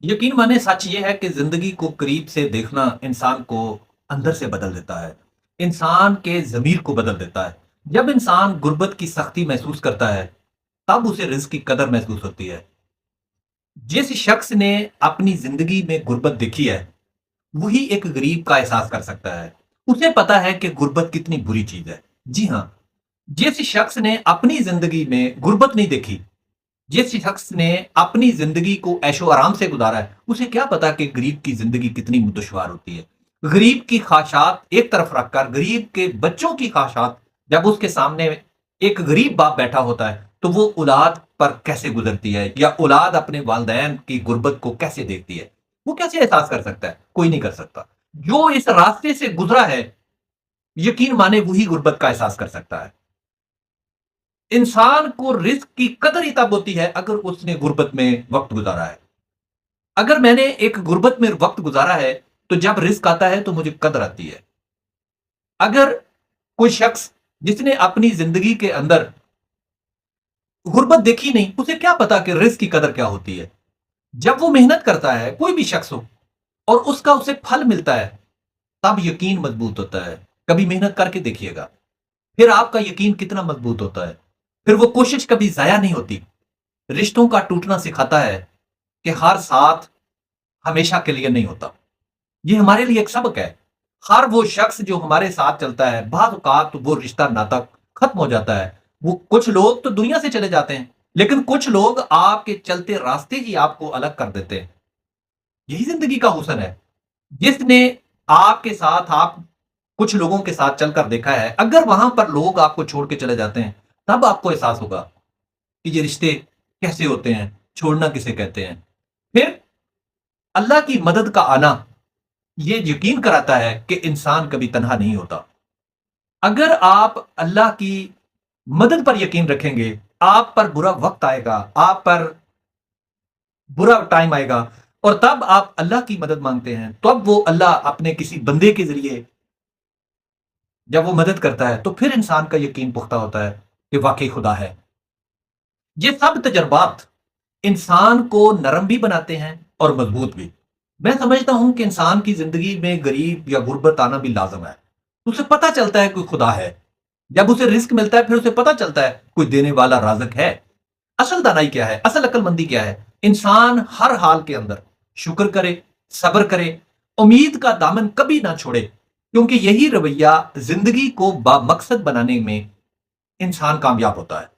यकीन माने सच ये है कि ज़िंदगी को करीब से देखना इंसान को अंदर से बदल देता है। इंसान के ज़मीर को बदल देता है। जब इंसान गुर्बत की सख्ती महसूस करता है, तब उसे रिज़्क की कदर महसूस होती है। जिस शख्स ने अपनी ज़िंदगी में गुर्बत देखी है, वही एक गरीब का एहसास कर सकता है। उसे पता है कि गुर्बत कितनी बुरी चीज़ है। जी हाँ, जिस शख्स ने अपनी ज़िंदगी में गुर्बत नहीं देखी, जिस शख्स ने अपनी जिंदगी को ऐशो आराम से गुजारा है, उसे क्या पता कि गरीब की जिंदगी कितनी दुश्वार होती है। गरीब की ख्वाहिशात एक तरफ रखकर गरीब के बच्चों की ख्वाहिशात जब उसके सामने एक गरीब बाप बैठा होता है, तो वो औलाद पर कैसे गुजरती है या औलाद अपने वालदैन की गुर्बत को कैसे देखती है, वो कैसे एहसास कर सकता है? कोई नहीं कर सकता। जो इस रास्ते से गुजरा है, यकीन माने वही गुर्बत का एहसास कर सकता है। इंसान को रिस्क की कदर ही तब होती है अगर उसने गुर्बत में वक्त गुजारा है। अगर मैंने एक गुर्बत में वक्त गुजारा है, तो जब रिस्क आता है तो मुझे कदर आती है। अगर कोई शख्स जिसने अपनी जिंदगी के अंदर गुर्बत देखी नहीं, उसे क्या पता कि रिस्क की कदर क्या होती है। जब वो मेहनत करता है, कोई भी शख्स हो, और उसका उसे फल मिलता है, तब यकीन मजबूत होता है। कभी मेहनत करके देखिएगा, फिर आपका यकीन कितना मजबूत होता है। फिर वो कोशिश कभी जाया नहीं होती। रिश्तों का टूटना सिखाता है कि हर साथ हमेशा के लिए नहीं होता। ये हमारे लिए एक सबक है। हर वो शख्स जो हमारे साथ चलता है, बाज़ औक़ात वो रिश्ता नाता खत्म हो जाता है। वो कुछ लोग तो दुनिया से चले जाते हैं, लेकिन कुछ लोग आपके चलते रास्ते ही आपको अलग कर देते हैं। यही ज़िंदगी का हुस्न है। जिसने आपके साथ आप कुछ लोगों के साथ चलकर देखा है, अगर वहां पर लोग आपको छोड़ के चले जाते हैं, तब आपको एहसास होगा कि ये रिश्ते कैसे होते हैं, छोड़ना किसे कहते हैं। फिर अल्लाह की मदद का आना ये यकीन कराता है कि इंसान कभी तन्हा नहीं होता। अगर आप अल्लाह की मदद पर यकीन रखेंगे, आप पर बुरा वक्त आएगा, आप पर बुरा टाइम आएगा, और तब आप अल्लाह की मदद मांगते हैं, तब वो अल्लाह अपने किसी बंदे के जरिए जब वो मदद करता है, तो फिर इंसान का यकीन पुख्ता होता है कि वाकई खुदा है। ये सब तजर्बात इंसान को नरम भी बनाते हैं और मजबूत भी। मैं समझता हूं कि इंसान की जिंदगी में गरीब या गुर्बत आना भी लाजम है। उसे पता चलता है कोई खुदा है। जब उसे रिस्क मिलता है, फिर उसे पता चलता है कोई देने वाला राज़िक है। असल दानाई क्या है, असल अक्लमंदी क्या है? इंसान हर हाल के अंदर शुक्र करे, सब्र करे, उम्मीद का दामन कभी ना छोड़े, क्योंकि यही रवैया जिंदगी को बामकसद बनाने में इंसान कामयाब होता है।